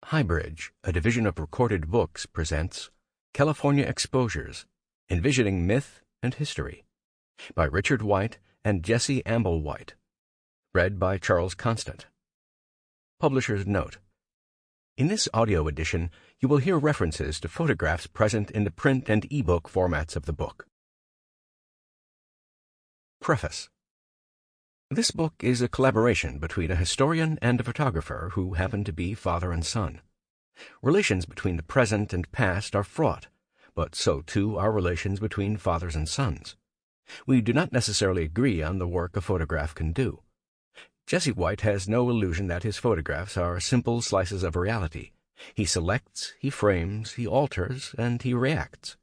Highbridge, a division of Recorded Books, presents California Exposures, Envisioning Myth and History, by Richard White and Jesse Amble White. Read by Charles Constant. Publisher's Note: in this audio edition, you will hear references to photographs present in the print and e-book formats of the book. Preface. This book is a collaboration between a historian and a photographer who happen to be father and son. Relations between the present and past are fraught, but so too are relations between fathers and sons. We do not necessarily agree on the work a photograph can do. Jesse White has no illusion that his photographs are simple slices of reality. He selects, he frames, he alters, and he reacts.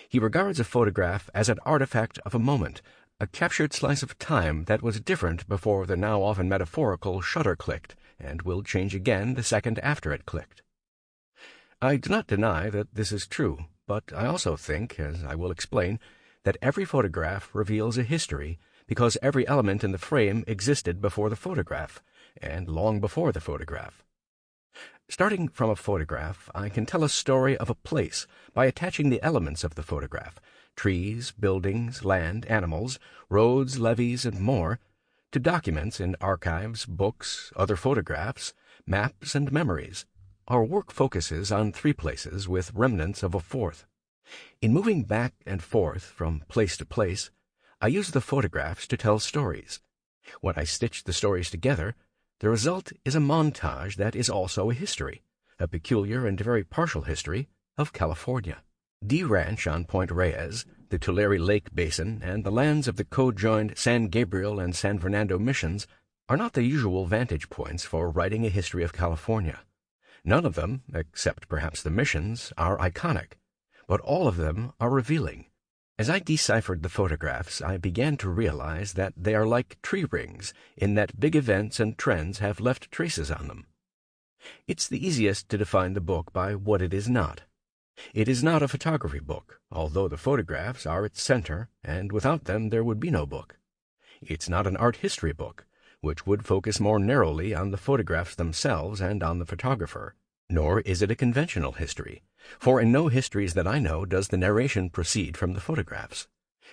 He regards a photograph as an artifact of a moment, a captured slice of time that was different before the now often metaphorical shutter clicked, and will change again the second after it clicked. I do not deny that this is true, but I also think, as I will explain, that every photograph reveals a history because every element in the frame existed before the photograph, and long before the photograph. Starting from a photograph, I can tell a story of a place by attaching the elements of the photograph, trees, buildings, land, animals, roads, levees, and more, to documents in archives, books, other photographs, maps, and memories. Our work focuses on three places with remnants of a fourth. In moving back and forth from place to place, I use the photographs to tell stories. When I stitch the stories together, the result is a montage that is also a history, a peculiar and very partial history of California. D Ranch on Point Reyes, the Tulare Lake Basin, and the lands of the co-joined San Gabriel and San Fernando missions are not the usual vantage points for writing a history of California. None of them, except perhaps the missions, are iconic, but all of them are revealing. As I deciphered the photographs, I began to realize that they are like tree rings, in that big events and trends have left traces on them. It's the easiest to define the book by what it is not. It is not a photography book, although the photographs are its center, and without them there would be no book. It's not an art history book, which would focus more narrowly on the photographs themselves and on the photographer. Nor is it a conventional history, for in no histories that I know does the narration proceed from the photographs.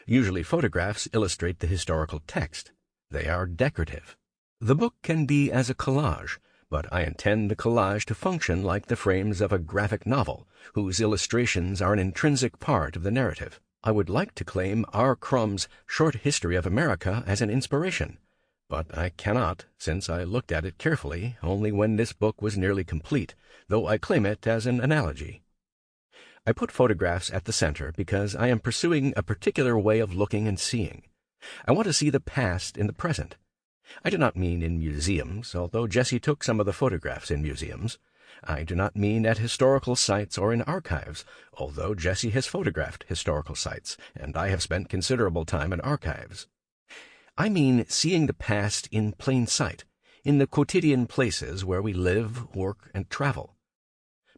Usually photographs illustrate the historical text. They are decorative. The book can be as a collage, but I intend the collage to function like the frames of a graphic novel, whose illustrations are an intrinsic part of the narrative. I would like to claim R. Crumb's Short History of America as an inspiration, but I cannot, since I looked at it carefully only when this book was nearly complete, though I claim it as an analogy. I put photographs at the center because I am pursuing a particular way of looking and seeing. I want to see the past in the present. I do not mean in museums, although Jesse took some of the photographs in museums. I do not mean at historical sites or in archives, although Jesse has photographed historical sites, and I have spent considerable time in archives. I mean seeing the past in plain sight, in the quotidian places where we live, work, and travel.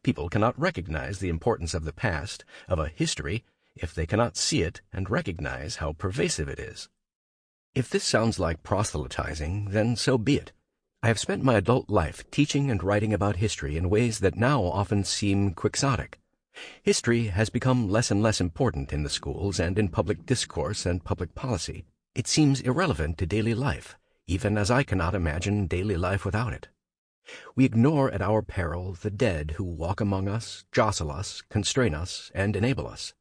People cannot recognize the importance of the past, of a history, if they cannot see it and recognize how pervasive it is. If this sounds like proselytizing, then so be it. I have spent my adult life teaching and writing about history in ways that now often seem quixotic. History has become less and less important in the schools and in public discourse and public policy. It seems irrelevant to daily life, even as I cannot imagine daily life without it. We ignore at our peril the dead who walk among us, jostle us, constrain us, and enable us.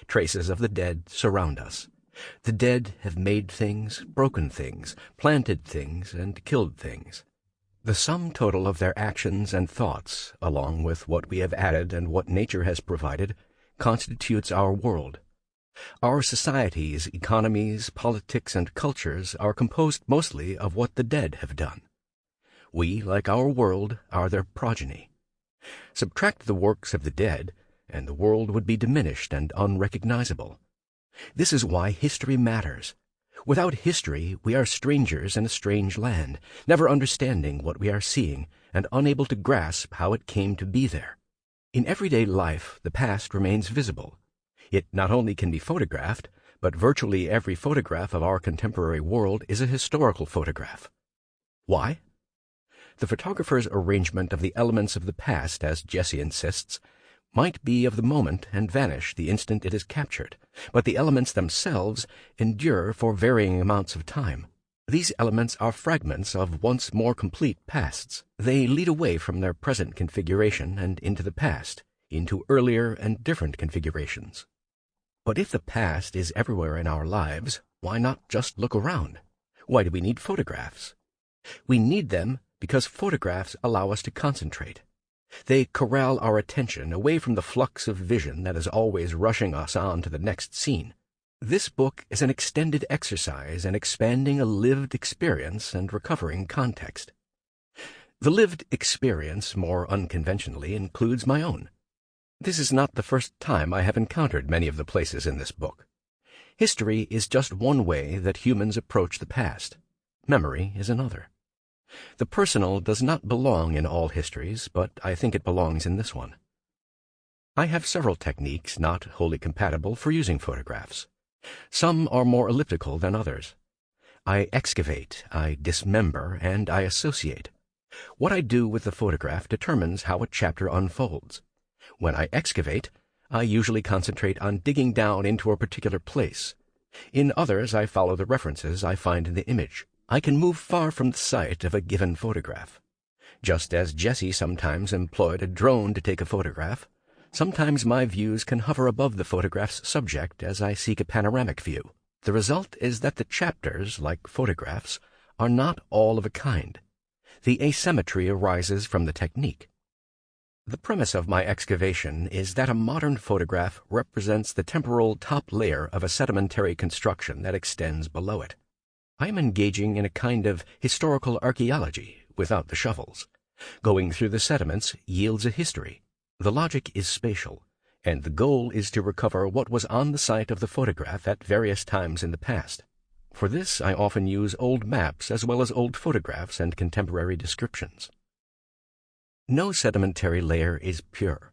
Traces of the dead surround us. The dead have made things, broken things, planted things, and killed things. The sum total of their actions and thoughts, along with what we have added and what nature has provided, constitutes our world. Our societies, economies, politics, and cultures are composed mostly of what the dead have done. We, like our world, are their progeny. Subtract the works of the dead, and the world would be diminished and unrecognizable. This is why history matters. Without history, we are strangers in a strange land, never understanding what we are seeing and unable to grasp how it came to be there. In everyday life, the past remains visible. It not only can be photographed, but virtually every photograph of our contemporary world is a historical photograph. Why? The photographer's arrangement of the elements of the past, as Jesse insists, might be of the moment and vanish the instant it is captured, but the elements themselves endure for varying amounts of time. These elements are fragments of once more complete pasts. They lead away from their present configuration and into the past, into earlier and different configurations. But if the past is everywhere in our lives, why not just look around? Why do we need photographs? We need them because photographs allow us to concentrate. They corral our attention away from the flux of vision that is always rushing us on to the next scene. This book is an extended exercise in expanding a lived experience and recovering context. The lived experience, more unconventionally, includes my own. This is not the first time I have encountered many of the places in this book. History is just one way that humans approach the past. Memory is another. The personal does not belong in all histories, but I think it belongs in this one. I have several techniques not wholly compatible for using photographs. Some are more elliptical than others. I excavate, I dismember, and I associate. What I do with the photograph determines how a chapter unfolds. When I excavate, I usually concentrate on digging down into a particular place. In others, I follow the references I find in the image. I can move far from the site of a given photograph. Just as Jesse sometimes employed a drone to take a photograph, sometimes my views can hover above the photograph's subject as I seek a panoramic view. The result is that the chapters, like photographs, are not all of a kind. The asymmetry arises from the technique. The premise of my excavation is that a modern photograph represents the temporal top layer of a sedimentary construction that extends below it. I am engaging in a kind of historical archaeology without the shovels. Going through the sediments yields a history. The logic is spatial, and the goal is to recover what was on the site of the photograph at various times in the past. For this, I often use old maps as well as old photographs and contemporary descriptions. No sedimentary layer is pure.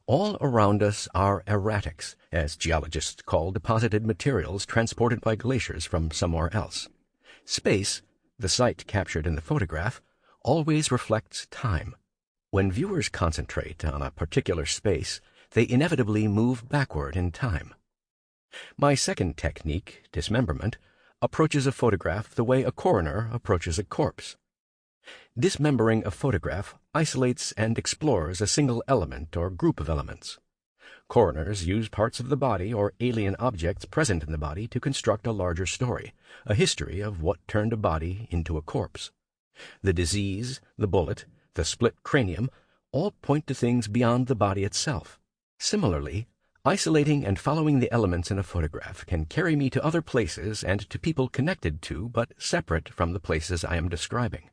All around us are erratics, as geologists call deposited materials transported by glaciers from somewhere else. Space, the site captured in the photograph, always reflects time. When viewers concentrate on a particular space, they inevitably move backward in time. My second technique, dismemberment, approaches a photograph the way a coroner approaches a corpse. Dismembering a photograph isolates and explores a single element or group of elements. Coroners use parts of the body or alien objects present in the body to construct a larger story, a history of what turned a body into a corpse. The disease, the bullet, the split cranium all point to things beyond the body itself. Similarly, isolating and following the elements in a photograph can carry me to other places and to people connected to but separate from the places I am describing.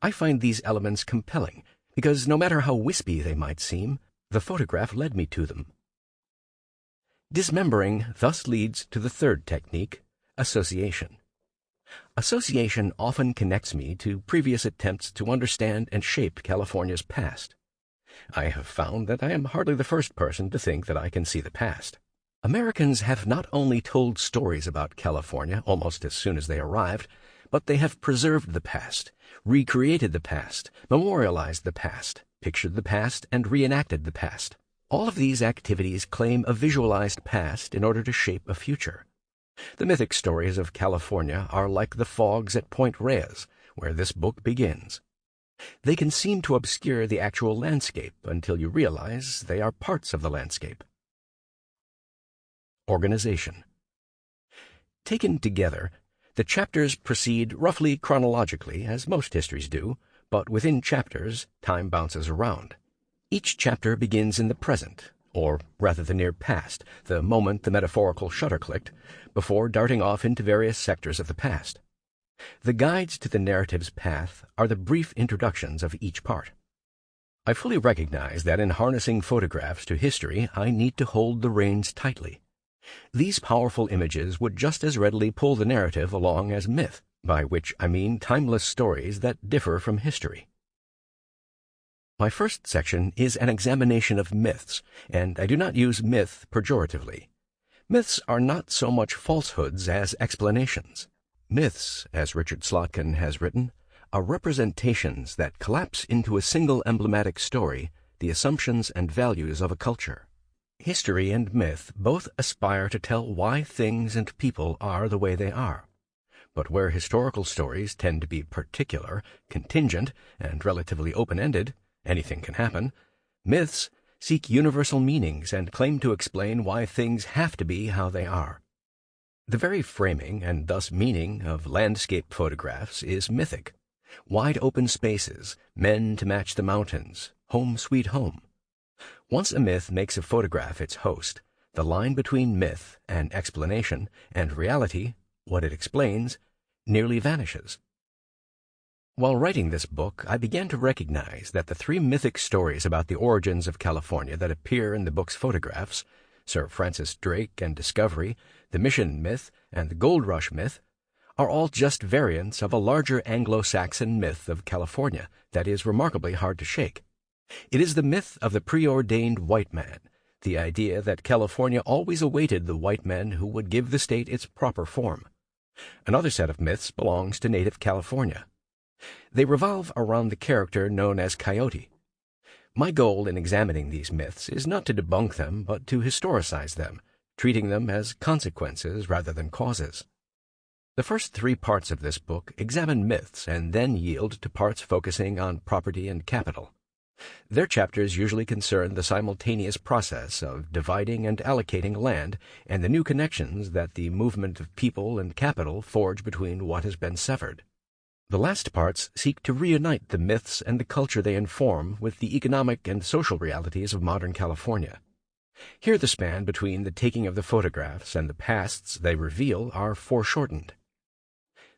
I find these elements compelling because no matter how wispy they might seem, the photograph led me to them. Dismembering thus leads to the third technique, association. Association often connects me to previous attempts to understand and shape California's past. I have found that I am hardly the first person to think that I can see the past. Americans have not only told stories about California almost as soon as they arrived, but they have preserved the past, recreated the past, memorialized the past, pictured the past, and reenacted the past. All of these activities claim a visualized past in order to shape a future. The mythic stories of California are like the fogs at Point Reyes, where this book begins. They can seem to obscure the actual landscape until you realize they are parts of the landscape. Organization. Taken together, the chapters proceed roughly chronologically, as most histories do, but within chapters, time bounces around. Each chapter begins in the present, or rather the near past, the moment the metaphorical shutter clicked, before darting off into various sectors of the past. The guides to the narrative's path are the brief introductions of each part. I fully recognize that in harnessing photographs to history, I need to hold the reins tightly. These powerful images would just as readily pull the narrative along as myth, by which I mean timeless stories that differ from history. My first section is an examination of myths, and I do not use myth pejoratively. Myths are not so much falsehoods as explanations. Myths, as Richard Slotkin has written, are representations that collapse into a single emblematic story, the assumptions and values of a culture. History and myth both aspire to tell why things and people are the way they are. But where historical stories tend to be particular, contingent, and relatively open-ended, anything can happen, myths seek universal meanings and claim to explain why things have to be how they are. The very framing, and thus meaning, of landscape photographs is mythic. Wide open spaces, men to match the mountains, home sweet home. Once a myth makes a photograph its host, the line between myth and explanation and reality, what it explains, nearly vanishes. While writing this book, I began to recognize that the three mythic stories about the origins of California that appear in the book's photographs, Sir Francis Drake and Discovery, the Mission myth, and the Gold Rush myth, are all just variants of a larger Anglo-Saxon myth of California that is remarkably hard to shake. It is the myth of the preordained white man, the idea that California always awaited the white men who would give the state its proper form. Another set of myths belongs to native California. They revolve around the character known as Coyote. My goal in examining these myths is not to debunk them, but to historicize them, treating them as consequences rather than causes. The first three parts of this book examine myths and then yield to parts focusing on property and capital. Their chapters usually concern the simultaneous process of dividing and allocating land and the new connections that the movement of people and capital forge between what has been severed. The last parts seek to reunite the myths and the culture they inform with the economic and social realities of modern California. Here the span between the taking of the photographs and the pasts they reveal are foreshortened.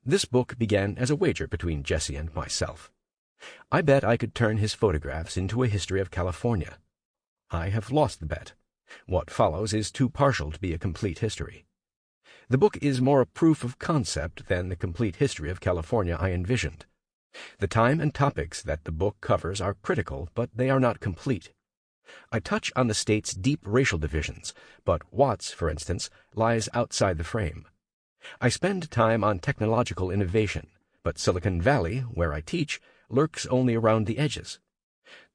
This book began as a wager between Jesse and myself. I bet I could turn his photographs into a history of California. I have lost the bet. What follows is too partial to be a complete history. The book is more a proof of concept than the complete history of California I envisioned. The time and topics that the book covers are critical, but they are not complete. I touch on the state's deep racial divisions, but Watts, for instance, lies outside the frame. I spend time on technological innovation, but Silicon Valley, where I teach, lurks only around the edges.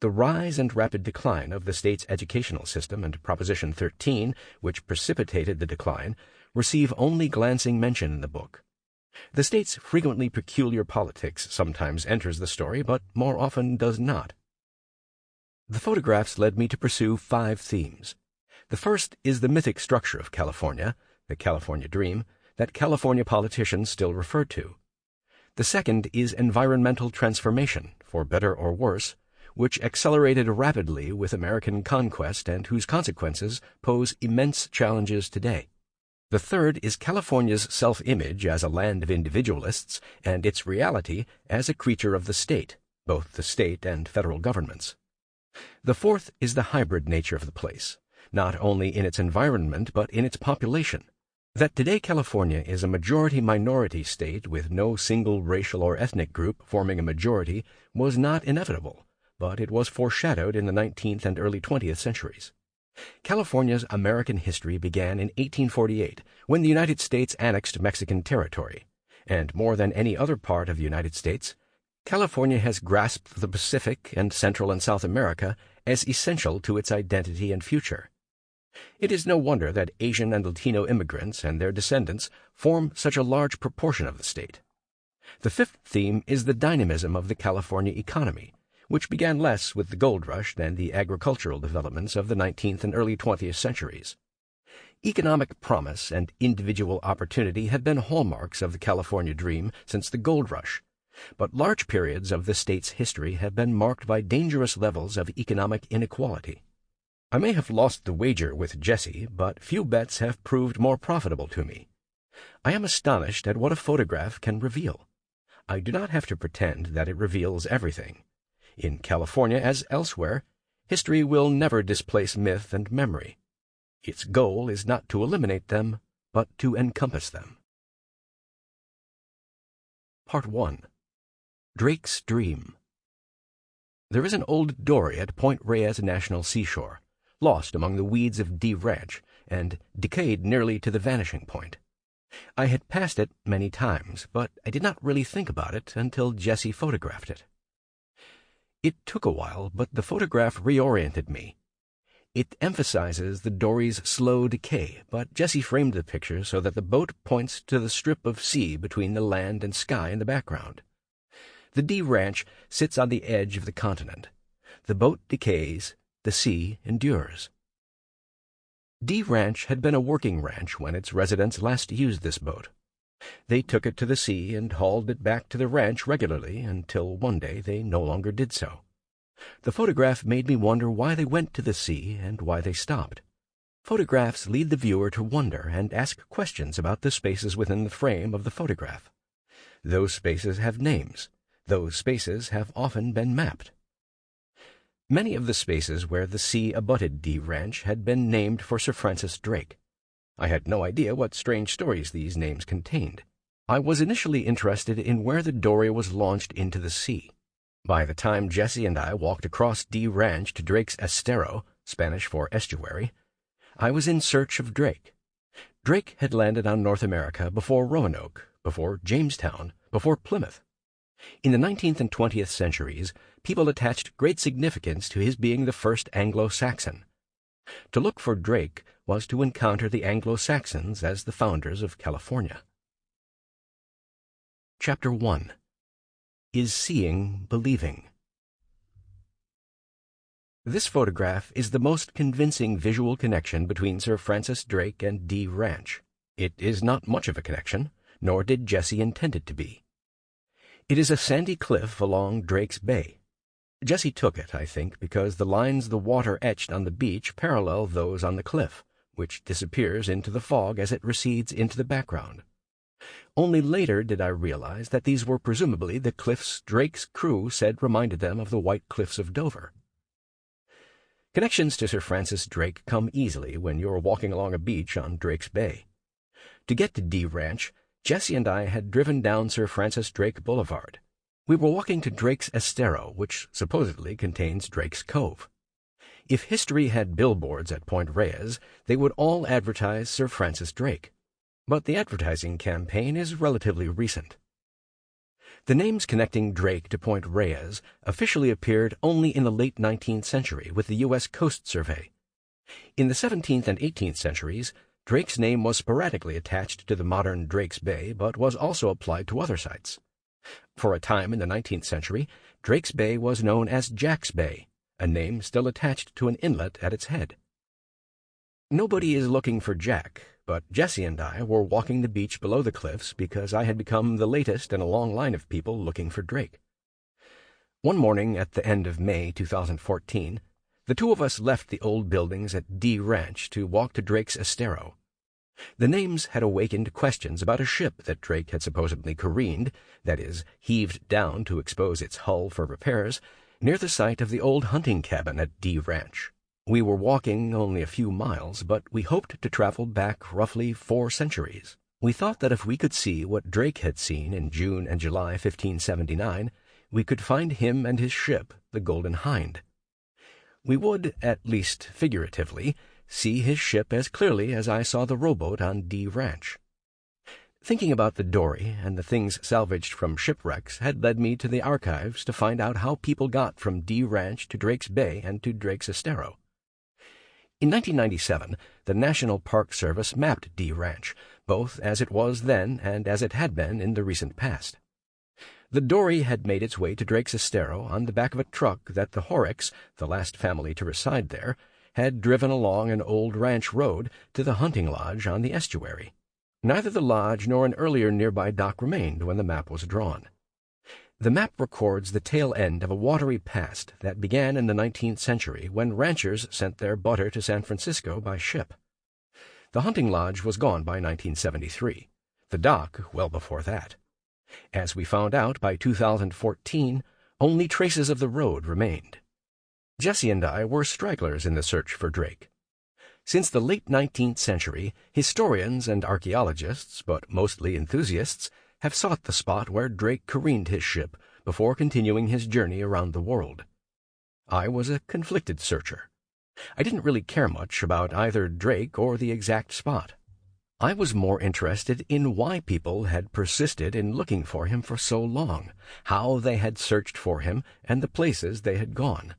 The rise and rapid decline of the state's educational system and Proposition 13, which precipitated the decline, receive only glancing mention in the book. The state's frequently peculiar politics sometimes enters the story, but more often does not. The photographs led me to pursue 5 themes. The first is the mythic structure of California, the California dream, that California politicians still refer to. The second is environmental transformation, for better or worse, which accelerated rapidly with American conquest and whose consequences pose immense challenges today. The third is California's self-image as a land of individualists and its reality as a creature of the state, both the state and federal governments. The fourth is the hybrid nature of the place, not only in its environment but in its population. That today California is a majority-minority state with no single racial or ethnic group forming a majority was not inevitable, but it was foreshadowed in the 19th and early 20th centuries. California's American history began in 1848, when the United States annexed Mexican territory, and more than any other part of the United States, California has grasped the Pacific and Central and South America as essential to its identity and future. It is no wonder that Asian and Latino immigrants and their descendants form such a large proportion of the state. The fifth theme is the dynamism of the California economy, which began less with the gold rush than the agricultural developments of the 19th and early 20th centuries. Economic promise and individual opportunity have been hallmarks of the California dream since the gold rush, but large periods of the state's history have been marked by dangerous levels of economic inequality. I may have lost the wager with Jesse, but few bets have proved more profitable to me. I am astonished at what a photograph can reveal. I do not have to pretend that it reveals everything. In California, as elsewhere, history will never displace myth and memory. Its goal is not to eliminate them, but to encompass them. Part 1. Drake's Dream. There is an old dory at Point Reyes National Seashore, lost among the weeds of D Ranch and decayed nearly to the vanishing point. I had passed it many times, but I did not really think about it until Jessie photographed it. It took a while, but the photograph reoriented me. It emphasizes the dory's slow decay, but Jessie framed the picture so that the boat points to the strip of sea between the land and sky in the background. The D Ranch sits on the edge of the continent. The boat decays, the sea endures. D Ranch had been a working ranch when its residents last used this boat. They took it to the sea and hauled it back to the ranch regularly until one day they no longer did so. The photograph made me wonder why they went to the sea and why they stopped. Photographs lead the viewer to wonder and ask questions about the spaces within the frame of the photograph. Those spaces have names. Those spaces have often been mapped. Many of the spaces where the sea abutted D Ranch had been named for Sir Francis Drake. I had no idea what strange stories these names contained. I was initially interested in where the dory was launched into the sea. By the time Jessie and I walked across D Ranch to Drake's Estero, Spanish for estuary, I was in search of Drake. Drake had landed on North America before Roanoke, before Jamestown, before Plymouth. In the 19th and 20th centuries, people attached great significance to his being the first Anglo-Saxon. To look for Drake was to encounter the Anglo-Saxons as the founders of California. Chapter 1. Is Seeing Believing? This photograph is the most convincing visual connection between Sir Francis Drake and D Ranch. It is not much of a connection, nor did Jessie intend it to be. It is a sandy cliff along Drake's Bay. Jessie took it, I think, because the lines the water etched on the beach parallel those on the cliff, which disappears into the fog as it recedes into the background. Only later did I realize that these were presumably the cliffs Drake's crew said reminded them of the White Cliffs of Dover. Connections to Sir Francis Drake come easily when you are walking along a beach on Drake's Bay. To get to D Ranch, Jessie and I had driven down Sir Francis Drake Boulevard. We were walking to Drake's Estero, which supposedly contains Drake's Cove. If history had billboards at Point Reyes, they would all advertise Sir Francis Drake. But the advertising campaign is relatively recent. The names connecting Drake to Point Reyes officially appeared only in the late 19th century with the U.S. Coast Survey. In the 17th and 18th centuries, Drake's name was sporadically attached to the modern Drake's Bay, but was also applied to other sites. For a time in the 19th century, Drake's Bay was known as Jack's Bay, a name still attached to an inlet at its head. Nobody is looking for Jack, but Jessie and I were walking the beach below the cliffs because I had become the latest in a long line of people looking for Drake. One morning at the end of May 2014, the two of us left the old buildings at D Ranch to walk to Drake's Estero. The names had awakened questions about a ship that Drake had supposedly careened, that is, heaved down to expose its hull for repairs, near the site of the old hunting cabin at D Ranch. We were walking only a few miles, but we hoped to travel back roughly 4 centuries. We thought that if we could see what Drake had seen in June and July 1579, we could find him and his ship, the Golden Hind. We would, at least figuratively, see his ship as clearly as I saw the rowboat on D Ranch. Thinking about the dory and the things salvaged from shipwrecks had led me to the archives to find out how people got from D Ranch to Drake's Bay and to Drake's Estero. In 1997, the National Park Service mapped D Ranch, both as it was then and as it had been in the recent past. The dory had made its way to Drake's Estero on the back of a truck that the Horrocks, the last family to reside there, had driven along an old ranch road to the hunting lodge on the estuary. Neither the lodge nor an earlier nearby dock remained when the map was drawn. The map records the tail end of a watery past that began in the 19th century when ranchers sent their butter to San Francisco by ship. The hunting lodge was gone by 1973, the dock well before that. As we found out by 2014, only traces of the road remained. Jessie and I were stragglers in the search for Drake. Since the late 19th century, historians and archaeologists, but mostly enthusiasts, have sought the spot where Drake careened his ship before continuing his journey around the world. I was a conflicted searcher. I didn't really care much about either Drake or the exact spot. I was more interested in why people had persisted in looking for him for so long, how they had searched for him, and the places they had gone.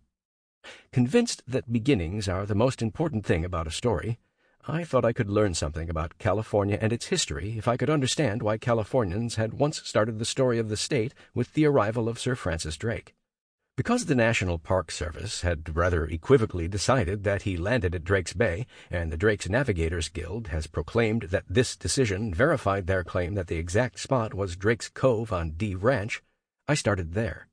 Convinced that beginnings are the most important thing about a story, I thought I could learn something about California and its history if I could understand why Californians had once started the story of the state with the arrival of Sir Francis Drake. Because the National Park Service had rather equivocally decided that he landed at Drake's Bay, and the Drake's Navigators Guild has proclaimed that this decision verified their claim that the exact spot was Drake's Cove on D Ranch, I started there.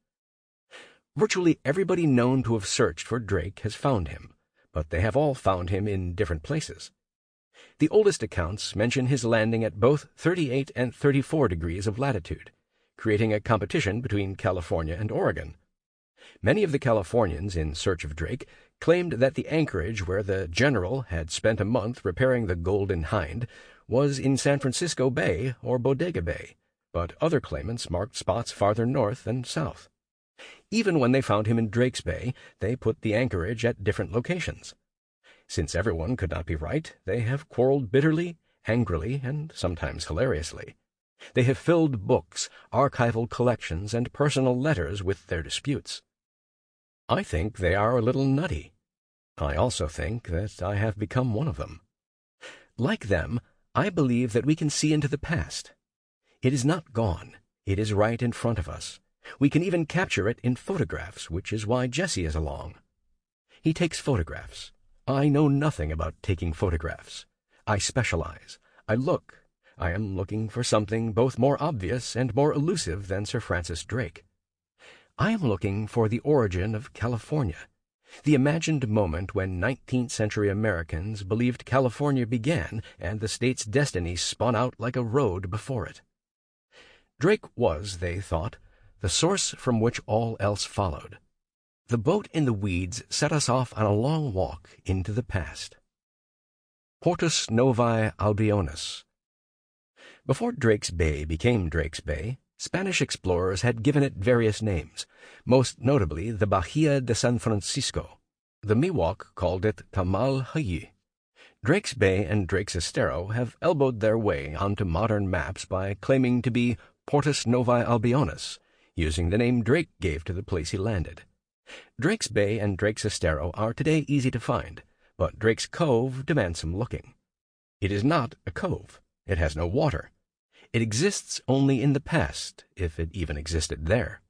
Virtually everybody known to have searched for Drake has found him, but they have all found him in different places. The oldest accounts mention his landing at both 38 and 34 degrees of latitude, creating a competition between California and Oregon. Many of the Californians in search of Drake claimed that the anchorage where the general had spent a month repairing the Golden Hind was in San Francisco Bay or Bodega Bay, but other claimants marked spots farther north and south. Even when they found him in Drake's Bay, they put the anchorage at different locations. Since everyone could not be right, they have quarreled bitterly, angrily, and sometimes hilariously. They have filled books, archival collections, and personal letters with their disputes. I think they are a little nutty. I also think that I have become one of them. Like them, I believe that we can see into the past. It is not gone. It is right in front of us. We can even capture it in photographs, which is why Jesse is along. He takes photographs. I know nothing about taking photographs. I specialize. I look. I am looking for something both more obvious and more elusive than Sir Francis Drake. I am looking for the origin of California, the imagined moment when 19th century Americans believed California began and the state's destiny spun out like a road before it. Drake was, they thought, the source from which all else followed. The boat in the weeds set us off on a long walk into the past. Portus Novae Albionis. Before Drake's Bay became Drake's Bay, Spanish explorers had given it various names, most notably the Bahia de San Francisco. The Miwok called it Tamal Hayi. Drake's Bay and Drake's Estero have elbowed their way onto modern maps by claiming to be Portus Novae Albionis, using the name Drake gave to the place he landed. Drake's Bay and Drake's Estero are today easy to find, but Drake's Cove demands some looking. It is not a cove. It has no water. It exists only in the past, if it even existed there.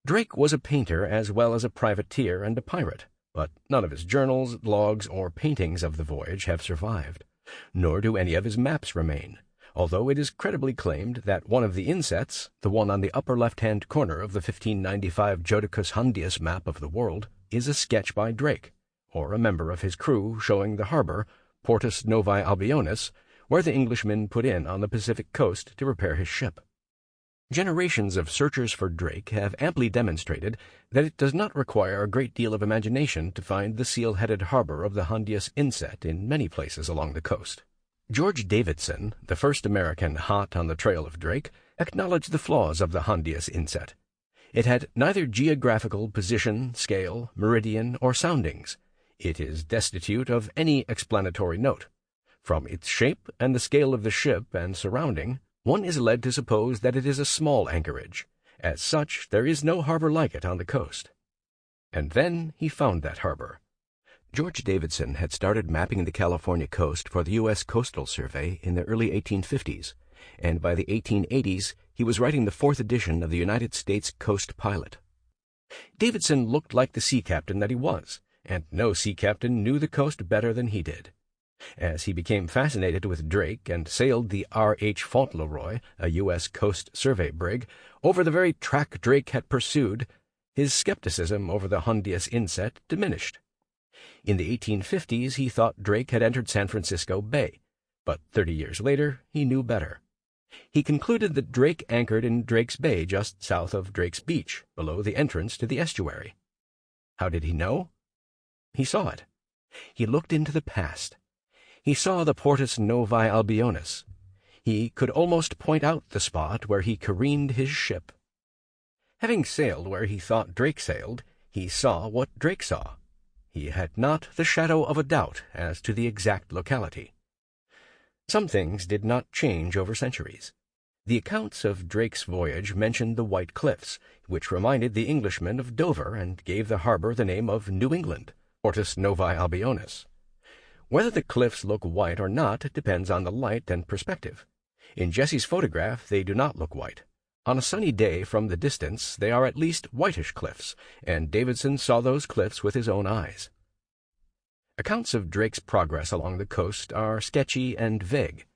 Drake was a painter as well as a privateer and a pirate, but none of his journals, logs, or paintings of the voyage have survived, nor do any of his maps remain, although it is credibly claimed that one of the insets, the one on the upper left-hand corner of the 1595 Jodocus Hondius map of the world, is a sketch by Drake, or a member of his crew showing the harbor, Portus Novae Albionis, where the Englishman put in on the Pacific coast to repair his ship. Generations of searchers for Drake have amply demonstrated that it does not require a great deal of imagination to find the seal-headed harbor of the Hondius inset in many places along the coast. George Davidson, the first American hot on the trail of Drake, acknowledged the flaws of the Hondius inset. It had neither geographical position, scale, meridian, or soundings. It is destitute of any explanatory note. From its shape and the scale of the ship and surrounding, one is led to suppose that it is a small anchorage. As such, there is no harbor like it on the coast. And then he found that harbor. George Davidson had started mapping the California coast for the U.S. Coastal Survey in the early 1850s, and by the 1880s he was writing the fourth edition of the United States Coast Pilot. Davidson looked like the sea captain that he was, and no sea captain knew the coast better than he did. As he became fascinated with Drake and sailed the R.H. Fauntleroy, a U.S. Coast Survey brig, over the very track Drake had pursued, his skepticism over the Hondius inset diminished. In the 1850s he thought Drake had entered San Francisco Bay, but 30 years later he knew better. He concluded that Drake anchored in Drake's Bay just south of Drake's Beach, below the entrance to the estuary. How did he know? He saw it. He looked into the past. He saw the Portus Novae Albionis. He could almost point out the spot where he careened his ship. Having sailed where he thought Drake sailed, he saw what Drake saw. He had not the shadow of a doubt as to the exact locality. Some things did not change over centuries. The accounts of Drake's voyage mentioned the White Cliffs, which reminded the Englishmen of Dover and gave the harbor the name of New England, Portus Novae Albionis. Whether the cliffs look white or not depends on the light and perspective. In Jesse's photograph, they do not look white. On a sunny day from the distance, they are at least whitish cliffs, and Davidson saw those cliffs with his own eyes. Accounts of Drake's progress along the coast are sketchy and vague.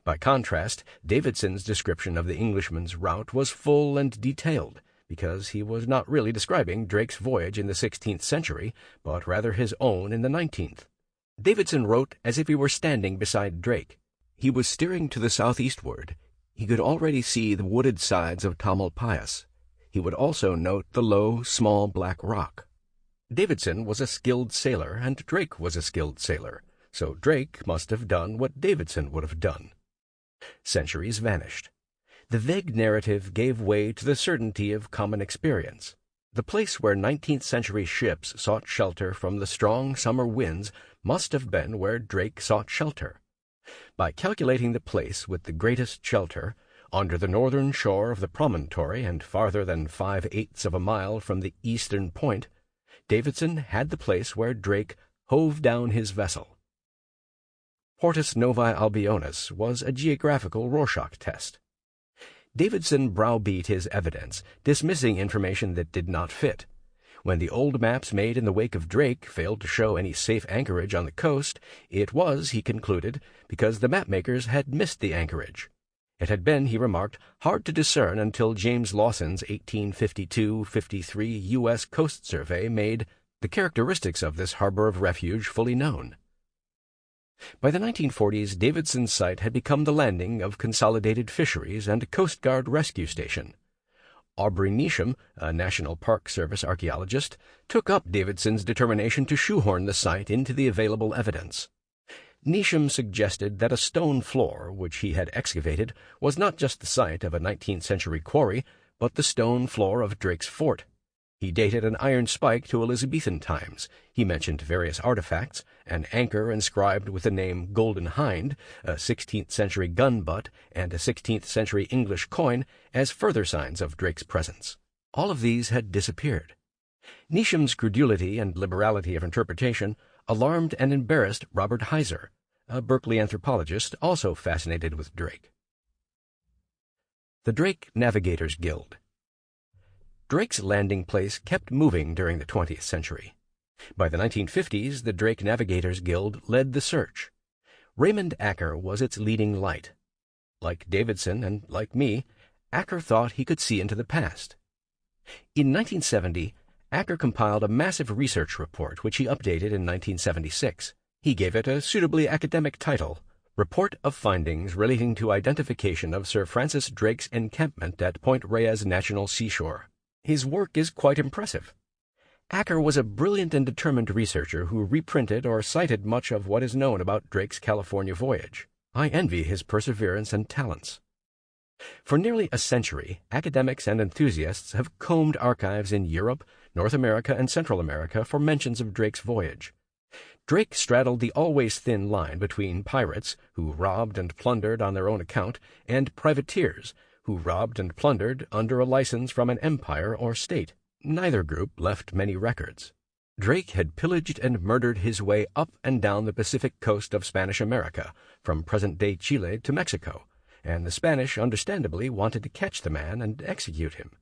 By contrast, Davidson's description of the Englishman's route was full and detailed, because he was not really describing Drake's voyage in the 16th century, but rather his own in the 19th. Davidson wrote as if he were standing beside Drake. He was steering to the southeastward. He could already see the wooded sides of Tamalpais. He would also note the low, small black rock. Davidson was a skilled sailor, and Drake was a skilled sailor, so Drake must have done what Davidson would have done. Centuries vanished. The vague narrative gave way to the certainty of common experience. The place where 19th-century ships sought shelter from the strong summer winds must have been where Drake sought shelter. By calculating the place with the greatest shelter, under the northern shore of the promontory and farther than 5/8 of a mile from the eastern point, Davidson had the place where Drake hove down his vessel. Portus Novae Albionis was a geographical Rorschach test. Davidson browbeat his evidence, dismissing information that did not fit. When the old maps made in the wake of Drake failed to show any safe anchorage on the coast, it was, he concluded, because the mapmakers had missed the anchorage. It had been, he remarked, hard to discern until James Lawson's 1852-53 U.S. Coast Survey made the characteristics of this harbor of refuge fully known. By the 1940s, Davidson's site had become the landing of Consolidated Fisheries and a Coast Guard rescue station. Aubrey Neesham, a National Park Service archaeologist, took up Davidson's determination to shoehorn the site into the available evidence. Neesham suggested that a stone floor, which he had excavated, was not just the site of a 19th-century quarry, but the stone floor of Drake's fort. He dated an iron spike to Elizabethan times. He mentioned various artifacts, an anchor inscribed with the name Golden Hind, a 16th-century gun butt, and a 16th-century English coin as further signs of Drake's presence. All of these had disappeared. Neesham's credulity and liberality of interpretation alarmed and embarrassed Robert Heiser, a Berkeley anthropologist also fascinated with Drake. The Drake Navigators Guild. Drake's landing place kept moving during the 20th century. By the 1950s, the Drake Navigators Guild led the search. Raymond Acker was its leading light. Like Davidson and like me, Acker thought he could see into the past. In 1970, Acker compiled a massive research report which he updated in 1976. He gave it a suitably academic title, Report of Findings Relating to Identification of Sir Francis Drake's Encampment at Point Reyes National Seashore. His work is quite impressive. Acker was a brilliant and determined researcher who reprinted or cited much of what is known about Drake's California voyage. I envy his perseverance and talents. For nearly a century, academics and enthusiasts have combed archives in Europe, North America, and Central America for mentions of Drake's voyage. Drake straddled the always thin line between pirates, who robbed and plundered on their own account, and privateers, who robbed and plundered under a license from an empire or state. Neither group left many records. Drake had pillaged and murdered his way up and down the Pacific coast of Spanish America, from present-day Chile to Mexico, and the Spanish understandably wanted to catch the man and execute him.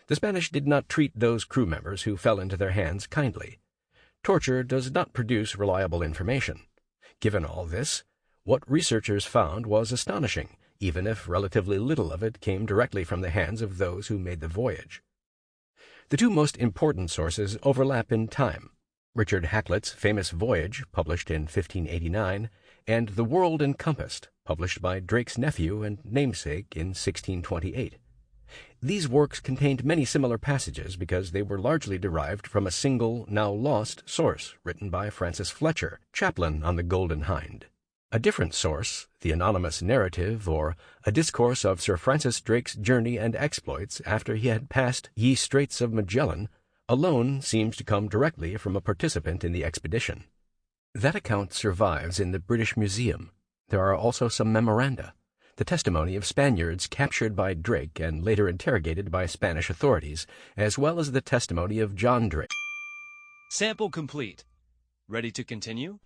The Spanish did not treat those crew members who fell into their hands kindly. Torture does not produce reliable information. Given all this, what researchers found was astonishing, even if relatively little of it came directly from the hands of those who made the voyage. The two most important sources overlap in time: Richard Hakluyt's famous Voyage, published in 1589, and The World Encompassed, published by Drake's nephew and namesake in 1628. These works contained many similar passages because they were largely derived from a single, now lost, source written by Francis Fletcher, chaplain on the Golden Hind. A different source, the anonymous narrative, or a discourse of Sir Francis Drake's journey and exploits after he had passed Ye Straits of Magellan, alone seems to come directly from a participant in the expedition. That account survives in the British Museum. There are also some memoranda, the testimony of Spaniards captured by Drake and later interrogated by Spanish authorities, as well as the testimony of John Drake. Sample complete. Ready to continue?